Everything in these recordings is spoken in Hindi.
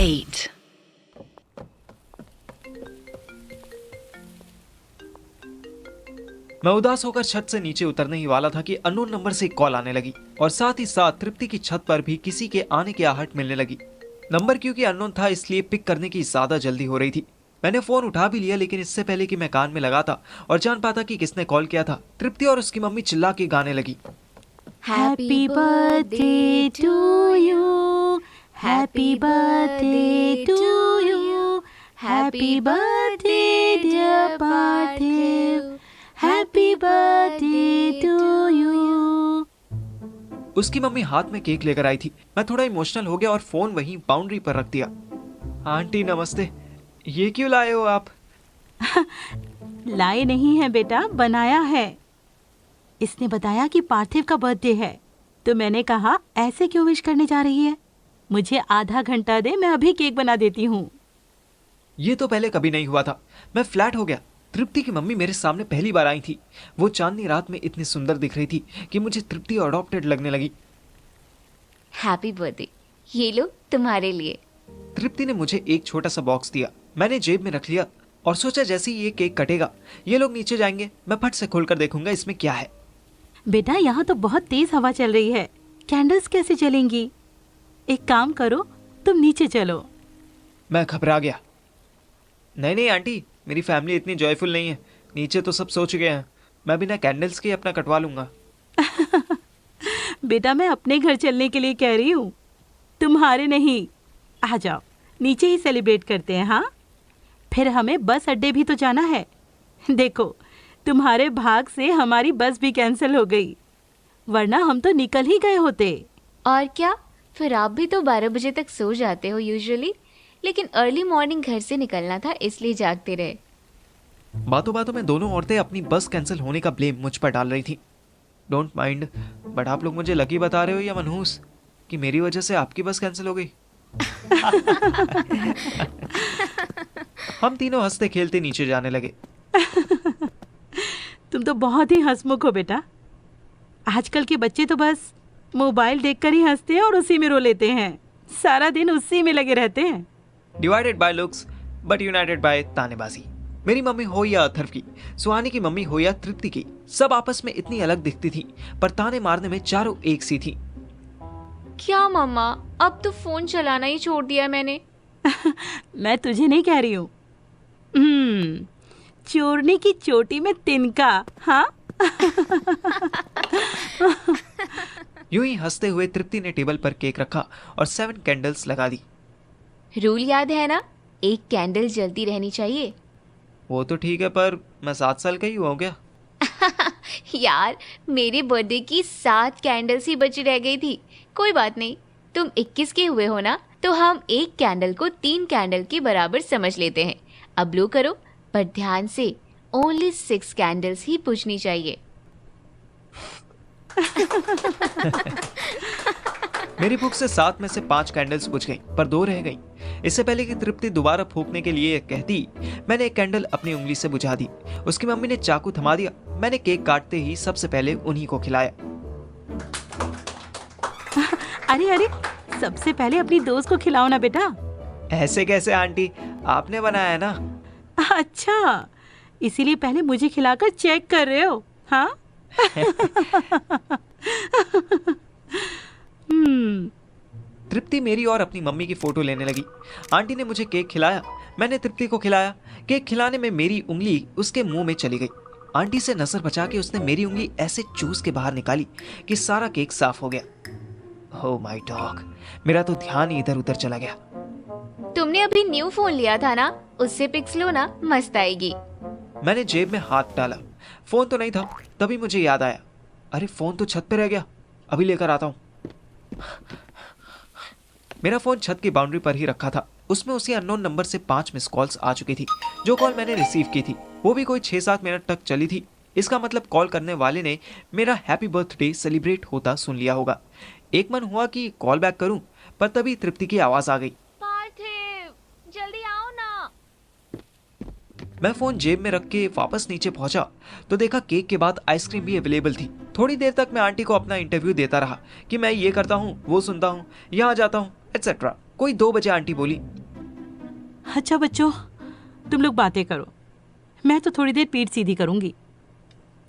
8. मैं उदास होकर छत से नीचे उतरने ही वाला था कि अननोन नंबर से एक कॉल आने लगी और साथ ही साथ तृप्ति की छत पर भी किसी के आने की आहट मिलने लगी। नंबर क्योंकि अननोन था इसलिए पिक करने की ज्यादा जल्दी हो रही थी। मैंने फोन उठा भी लिया, लेकिन इससे पहले कि मैं कान में लगाता और जान पाता कि किसने कॉल किया था, तृप्ति और उसकी मम्मी चिल्ला के गाने लगी। Happy birthday to you. Happy birthday to you. Happy birthday dear Parthiv. Happy birthday to you. उसकी मम्मी हाथ में केक लेकर आई थी। मैं थोड़ा इमोशनल हो गया और फोन वहीं बाउंड्री पर रख दिया। आंटी नमस्ते, ये क्यों लाए हो आप? लाए नहीं है बेटा, बनाया है। इसने बताया कि पार्थिव का बर्थडे है, तो मैंने कहा ऐसे क्यों विश करने जा रही है, मुझे आधा घंटा दे, मैं अभी केक बना देती हूँ। ये तो पहले कभी नहीं हुआ था। मैं फ्लैट हो गया। तृप्ति की मम्मी मेरे सामने पहली बार आई थी। वो चांदनी रात में इतनी सुंदर दिख रही थी कि मुझे तृप्ति अडॉप्टेड लगने लगी। हैप्पी बर्थडे, ये लो तुम्हारे लिए। तृप्ति ने मुझे एक छोटा सा बॉक्स दिया। मैंने जेब में रख लिया और सोचा जैसे ही ये केक कटेगा ये लोग नीचे जाएंगे, मैं फट से खोलकर देखूंगा इसमें क्या है। बेटा यहाँ तो बहुत तेज हवा चल रही है, कैंडल्स कैसे जलेंगी? एक काम करो, तुम नीचे चलो। मैं घबरा गया। नहीं आंटी, मेरी फैमिली इतनी जॉयफुल नहीं है, नीचे तो सब सो चुके हैं, मैं बिना कैंडल्स के अपना कटवा लूंगा। बेटा मैं अपने घर चलने के लिए कह रही हूँ, तुम्हारे नहीं। आ जाओ, नीचे ही सेलिब्रेट करते हैं। हाँ, फिर हमें बस अड्डे भी तो जाना है। देखो, तुम्हारे भाग से हमारी बस भी कैंसिल हो गई, वरना हम तो निकल ही गए होते। और क्या, फिर आप भी तो 12 बजे तक सो जाते हो यूजुअली, लेकिन अर्ली मॉर्निंग घर से निकलना था इसलिए जागते रहे। बातों बातों में दोनों औरतें अपनी बस कैंसिल होने का ब्लेम मुझ पर डाल रही थी। डोंट माइंड, बट आप लोग मुझे लकी बता रहे हो या मनहूस कि मेरी वजह से आपकी बस कैंसिल हो गई? हम तीनों हंसते खेलते नीचे जाने लगे। तुम तो बहुत ही हंसमुख हो बेटा। आजकल के बच्चे तो बस मोबाइल देखकर ही हंसते हैं और उसी में रो लेते हैं, सारा दिन उसी में लगे रहते हैं। Divided by looks but united by तानेबाजी। मेरी मम्मी हो या अथर्व की, सुहानी की मम्मी हो या तृप्ति की, सब आपस में इतनी अलग दिखती थी पर ताने मारने में चारों एक सी थी। क्या मम्मा, अब तो फोन चलाना ही छोड़ दिया मैंने। मैं तुझे नहीं कह रही हूँ। चोरने की चोटी में तिनका। हाँ। यूं ही हंसते हुए तृप्ति ने टेबल पर केक रखा और 7 कैंडल्स लगा दी। रूल याद है ना, एक कैंडल जलती रहनी चाहिए। वो तो ठीक है, पर मैं 7 साल का ही हो गया। यार, मेरे बर्थडे की 7 कैंडल्स ही बची रह गई थी। कोई बात नहीं, तुम 21 के हुए हो ना, तो हम एक कैंडल को 3 कैंडल के बराबर समझ लेते हैं। अब ब्लो करो, पर ध्यान से, ओनली 6 कैंडल्स ही बुझनी चाहिए। मेरी भूख से 7 में से 5 कैंडल्स बुझ गई, पर 2 रह गई। इससे पहले कि तृप्ति दोबारा फूंकने के लिए कहती, मैंने एक कैंडल अपनी उंगली से बुझा दी। उसकी मम्मी ने चाकू थमा दिया। मैंने केक काटते ही सबसे पहले उन्हीं को खिलाया। अरे, सबसे पहले अपनी दोस्त को खिलाओ ना बेटा। ऐसे कैसे आंटी, आपने बनाया है ना। अच्छा, इसीलिए पहले मुझे खिलाकर चेक कर रहे हो? हाँ। तृप्ति मेरी और अपनी मम्मी की फोटो लेने लगी। आंटी ने मुझे केक खिलाया, मैंने तृप्ति को खिलाया। केक खिलाने में मेरी उंगली उसके मुंह में चली गई। आंटी से नजर बचा के उसने मेरी उंगली ऐसे चूस के बाहर निकाली कि सारा केक साफ हो गया। ओह माय डॉग, मेरा तो ध्यान ही इधर उधर चला गया। तुमने अभी न्यू फोन लिया था ना, उससे पिक्स लो ना, मस्त आएगी। मैंने जेब में हाथ डाला, फोन तो नहीं था। तभी मुझे याद आया, अरे फोन तो छत पे रह गया, अभी लेकर आता हूँ। मेरा फोन छत की बाउंड्री पर ही रखा था। उसमें उसी अननोन नंबर से 5 मिस कॉल्स आ चुकी थी। जो कॉल मैंने रिसीव की थी वो भी कोई 6-7 मिनट तक चली थी। इसका मतलब कॉल करने वाले ने मेरा हैप्पी बर्थडे सेलिब्रेट होता सुन लिया होगा। एक मन हुआ कि कॉल बैक करूं, पर तभी तृप्ति की आवाज आ गई, पार्थिव, जल्दी आओ ना। मैं फोन जेब में रख के वापस नीचे पहुंचा तो देखा केक के बाद आइसक्रीम भी अवेलेबल थी। थोड़ी देर तक मैं आंटी को अपना इंटरव्यू देता रहा कि मैं ये करता हूँ, वो सुनता हूँ, यहाँ जाता हूँ, एटसेट्रा। कोई 2 बजे आंटी बोली। अच्छा बच्चों, तुम लोग बातें करो, मैं तो थोड़ी देर पीठ सीधी करूंगी।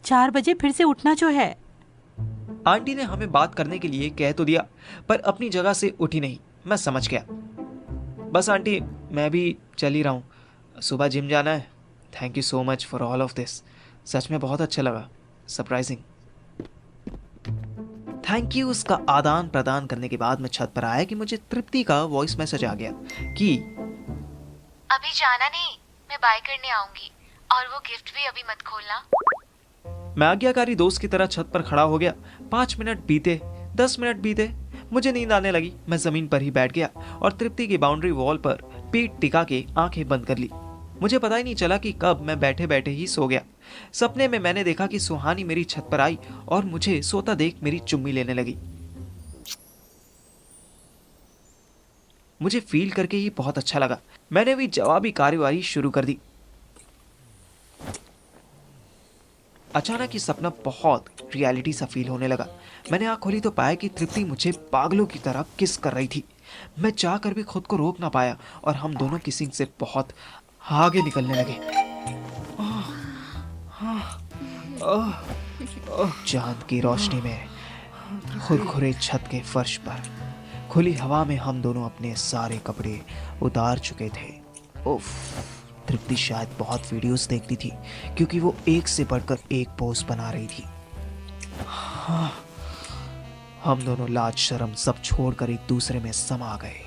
4 बजे फिर से उठना जो है। आंटी ने हमें बात करने के लिए कह तो दिया, पर अपनी जगह से उठी नहीं। मैं समझ गया। बस आंटी, मैं भी चल ही रहा हूँ, सुबह जिम जाना है। Thank you so much for all of this, सच में बहुत अच्छा लगा, सरप्राइजिंग। थैंक यू उसका आदान प्रदान करने के बाद मैं छत पर आया कि मुझे तृप्ति का वॉइस मैसेज आ गया कि अभी जाना नहीं, मैं बाय करने आऊंगी, और वो गिफ्ट भी अभी मत खोलना। मैं आज्ञाकारी दोस्त की तरह छत पर खड़ा हो गया। 5 मिनट बीते, 10 मिनट बीते, मुझे नींद आने लगी। मैं जमीन पर ही बैठ गया और तृप्ति की बाउंड्री वॉल पर पीठ टिका के आंखें बंद कर ली। मुझे पता ही नहीं चला कि कब मैं बैठे बैठे ही सो गया। सपने में मैंने देखा कि सुहानी मेरी छत पर आई और मुझे सोता देख मेरी चुम्मी लेने लगी। मुझे फील करके ही बहुत अच्छा लगा। मैंने भी जवाबी कार्यवाही शुरू कर दी। अचानक ये सपना बहुत रियलिटी सा फील होने लगा। मैंने आँख खोली तो पाया कि तृप्ति मुझे पागलों की तरह किस कर रही थी। मैं चाहकर भी खुद को रोक ना पाया और हम दोनों किसिंग से बहुत आगे निकलने लगे। चांद की रोशनी में खुरखुरे छत के फर्श पर खुली हवा में हम दोनों अपने सारे कपड़े उतार चुके थे। उफ, तृप्ति शायद बहुत वीडियोस देखती थी क्योंकि वो एक से बढ़कर एक पोस्ट बना रही थी। हाँ, हम दोनों लाज शर्म सब छोड़कर एक दूसरे में समा गए।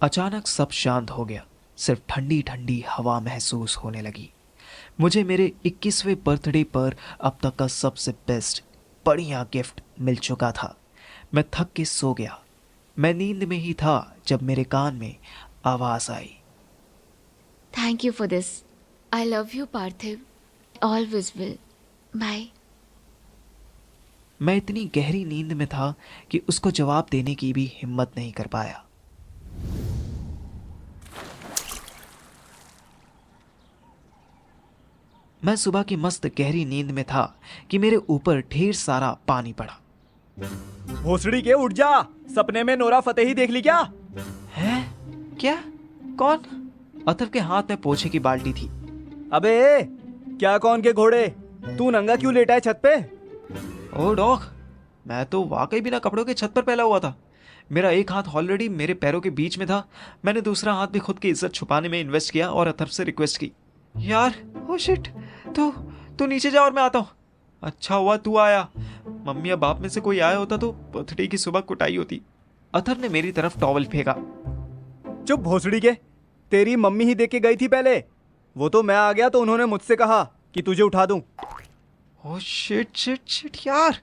अचानक सब शांत हो गया, सिर्फ ठंडी ठंडी हवा महसूस होने लगी। मुझे मेरे 21वें बर्थडे पर अब तक का सबसे बेस्ट बढ़िया गिफ्ट मिल चुका था। मैं थक के सो गया। मैं नींद में ही था जब मेरे कान में आवाज आई, thank you for this, I love you Parthiv, always will, bye. मैं इतनी गहरी नींद में था कि उसको जवाब देने की भी हिम्मत नहीं कर पाया। मैं सुबह की मस्त गहरी नींद में था कि मेरे ऊपर ढेर सारा पानी पड़ा। भोसड़ी के उठ जा, सपने में नोरा फतेही देख ली क्या? है क्या? कौन? अथर्व के हाथ में पोछे की बाल्टी थी। अबे क्या कौन के घोड़े, तू नंगा क्यों लेटा है छत पे? ओ डॉग, मैं तो वाकई बिना कपड़ों के छत पर फैला हुआ था। मेरा एक हाथ ऑलरेडी मेरे पैरों के बीच में था। मैंने दूसरा हाथ भी खुद की इज्जत छुपाने में इन्वेस्ट किया और अथर्व से रिक्वेस्ट की, यार ओ शिट, तू नीचे जा और मैं आता हूँ। अच्छा हुआ तू आया, मम्मी या बाप में से कोई आया होता तो बर्थडे की सुबह कुटाई होती। अथर्व ने मेरी तरफ टॉवल फेंका। चुप भोसड़ी के, तेरी मम्मी ही देख के गई थी पहले। वो तो मैं आ गया तो उन्होंने मुझसे कहा कि तुझे उठा दूं। ओह शिट शिट शिट यार,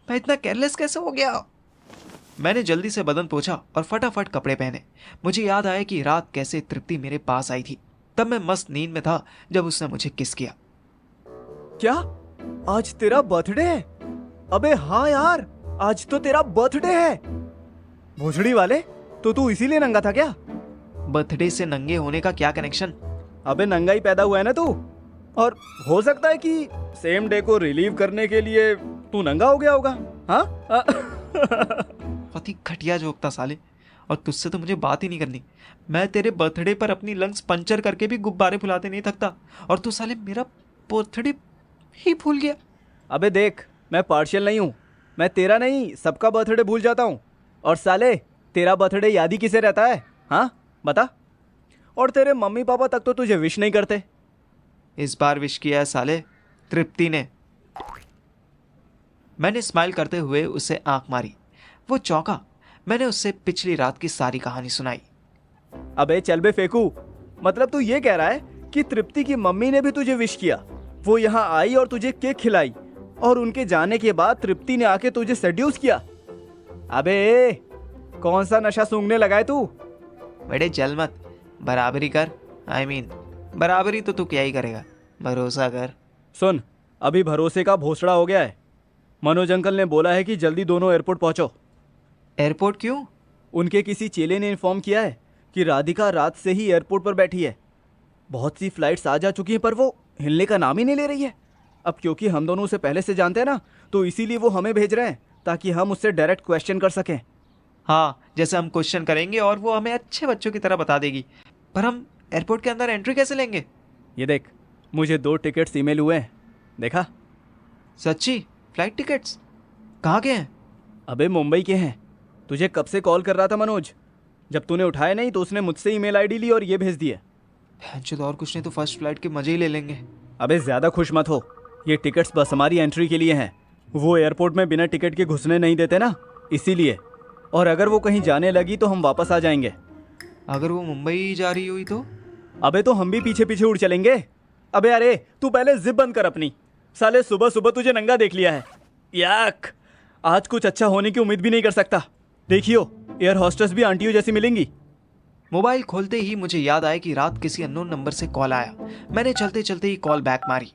मैं इतना केयरलेस कैसे हो गया? मैंने जल्दी से बदन पोंछा और फटाफट कपड़े पहने। मुझे याद आया कि रात कैसे तृप्ति मेरे पास आई थी। तब मैं मस्त नींद में था जब उसने मुझे किस किया। क्या आज तेरा बर्थडे है? अबे हाँ यार, आज तो तेरा बर्थडे है। भोसड़ी वाले, तो तू इसीलिए नंगा था क्या? बर्थडे से नंगे होने का क्या कनेक्शन? अबे नंगा ही पैदा हुआ है ना तू, और हो सकता है कि सेम डे को रिलीव करने के लिए तू नंगा हो गया होगा। हाँ बहुत ही घटिया जोक था साले, और तुझसे तो मुझे बात ही नहीं करनी। मैं तेरे बर्थडे पर अपनी लंग्स पंचर करके भी गुब्बारे फुलाते नहीं थकता, और तू साले मेरा बर्थडे ही भूल गया। अबे देख, मैं पार्शियल नहीं हूँ, मैं तेरा नहीं सबका बर्थडे भूल जाता हूँ। और साले तेरा बर्थडे याद ही किसे रहता है? हाँ बता। और तेरे मम्मी पापा तक तो तुझे विश नहीं करते। इस बार विश किया है साले, तृप्ति ने। मैंने स्माइल करते हुए उसे आंख मारी। वो चौंका। मैंने उससे पिछली रात की सारी कहानी सुनाई। अबे चल बे फेंकू, मतलब तू ये कह रहा है कि तृप्ति की मम्मी ने भी तुझे विश किया, वो यहाँ आई और तुझे केक खिलाई, और उनके जाने के बाद तृप्ति ने आके तुझे सेड्यूस किया? अबे कौन सा नशा सूंघने लगा है तू? बड़े जल मत, बराबरी कर। I mean, बराबरी तो तू क्या ही करेगा, भरोसा कर। सुन, अभी भरोसे का भोसड़ा हो गया है। मनोज अंकल ने बोला है कि जल्दी दोनों एयरपोर्ट पहुंचो। एयरपोर्ट क्यों? उनके किसी चेले ने इन्फॉर्म किया है कि राधिका रात से ही एयरपोर्ट पर बैठी है। बहुत सी फ्लाइट्स आ जा चुकी हैं पर वो हिलने का नाम ही नहीं ले रही है। अब क्योंकि हम दोनों उसे पहले से जानते हैं ना, तो इसीलिए वो हमें भेज रहे हैं ताकि हम उससे डायरेक्ट क्वेश्चन कर सकें। हाँ, जैसे हम क्वेश्चन करेंगे और वो हमें अच्छे बच्चों की तरह बता देगी। पर हम एयरपोर्ट के अंदर एंट्री कैसे लेंगे? ये देख, मुझे 2 टिकट्स ईमेल हुए हैं, देखा? सच्ची? फ्लाइट टिकट्स कहाँ के हैं? अबे मुंबई के हैं। तुझे कब से कॉल कर रहा था मनोज, जब तूने उठाया नहीं तो उसने मुझसे ईमेल आईडी ली और ये भेज दिया। तो और कुछ नहीं तो फर्स्ट फ्लाइट के मजे ही ले लेंगे। अबे ज़्यादा खुश मत हो, ये टिकट्स बस हमारी एंट्री के लिए हैं। वो एयरपोर्ट में बिना टिकट के घुसने नहीं देते ना, इसीलिए। और अगर वो कहीं जाने लगी तो हम वापस आ जाएंगे। अगर वो मुंबई जा रही हुई तो? अबे तो हम भी पीछे पीछे उड़ चलेंगे। अबे अरे तू पहले जिप बंद कर अपनी, साले सुबह सुबह तुझे नंगा देख लिया है। याक, आज कुछ अच्छा होने की उम्मीद भी नहीं कर सकता। देखियो, एयर हॉस्टेस भी आंटियों जैसी मिलेंगी। मोबाइल खोलते ही मुझे याद आया कि रात किसी अननोन नंबर से कॉल आया। मैंने चलते चलते ही कॉल बैक मारी।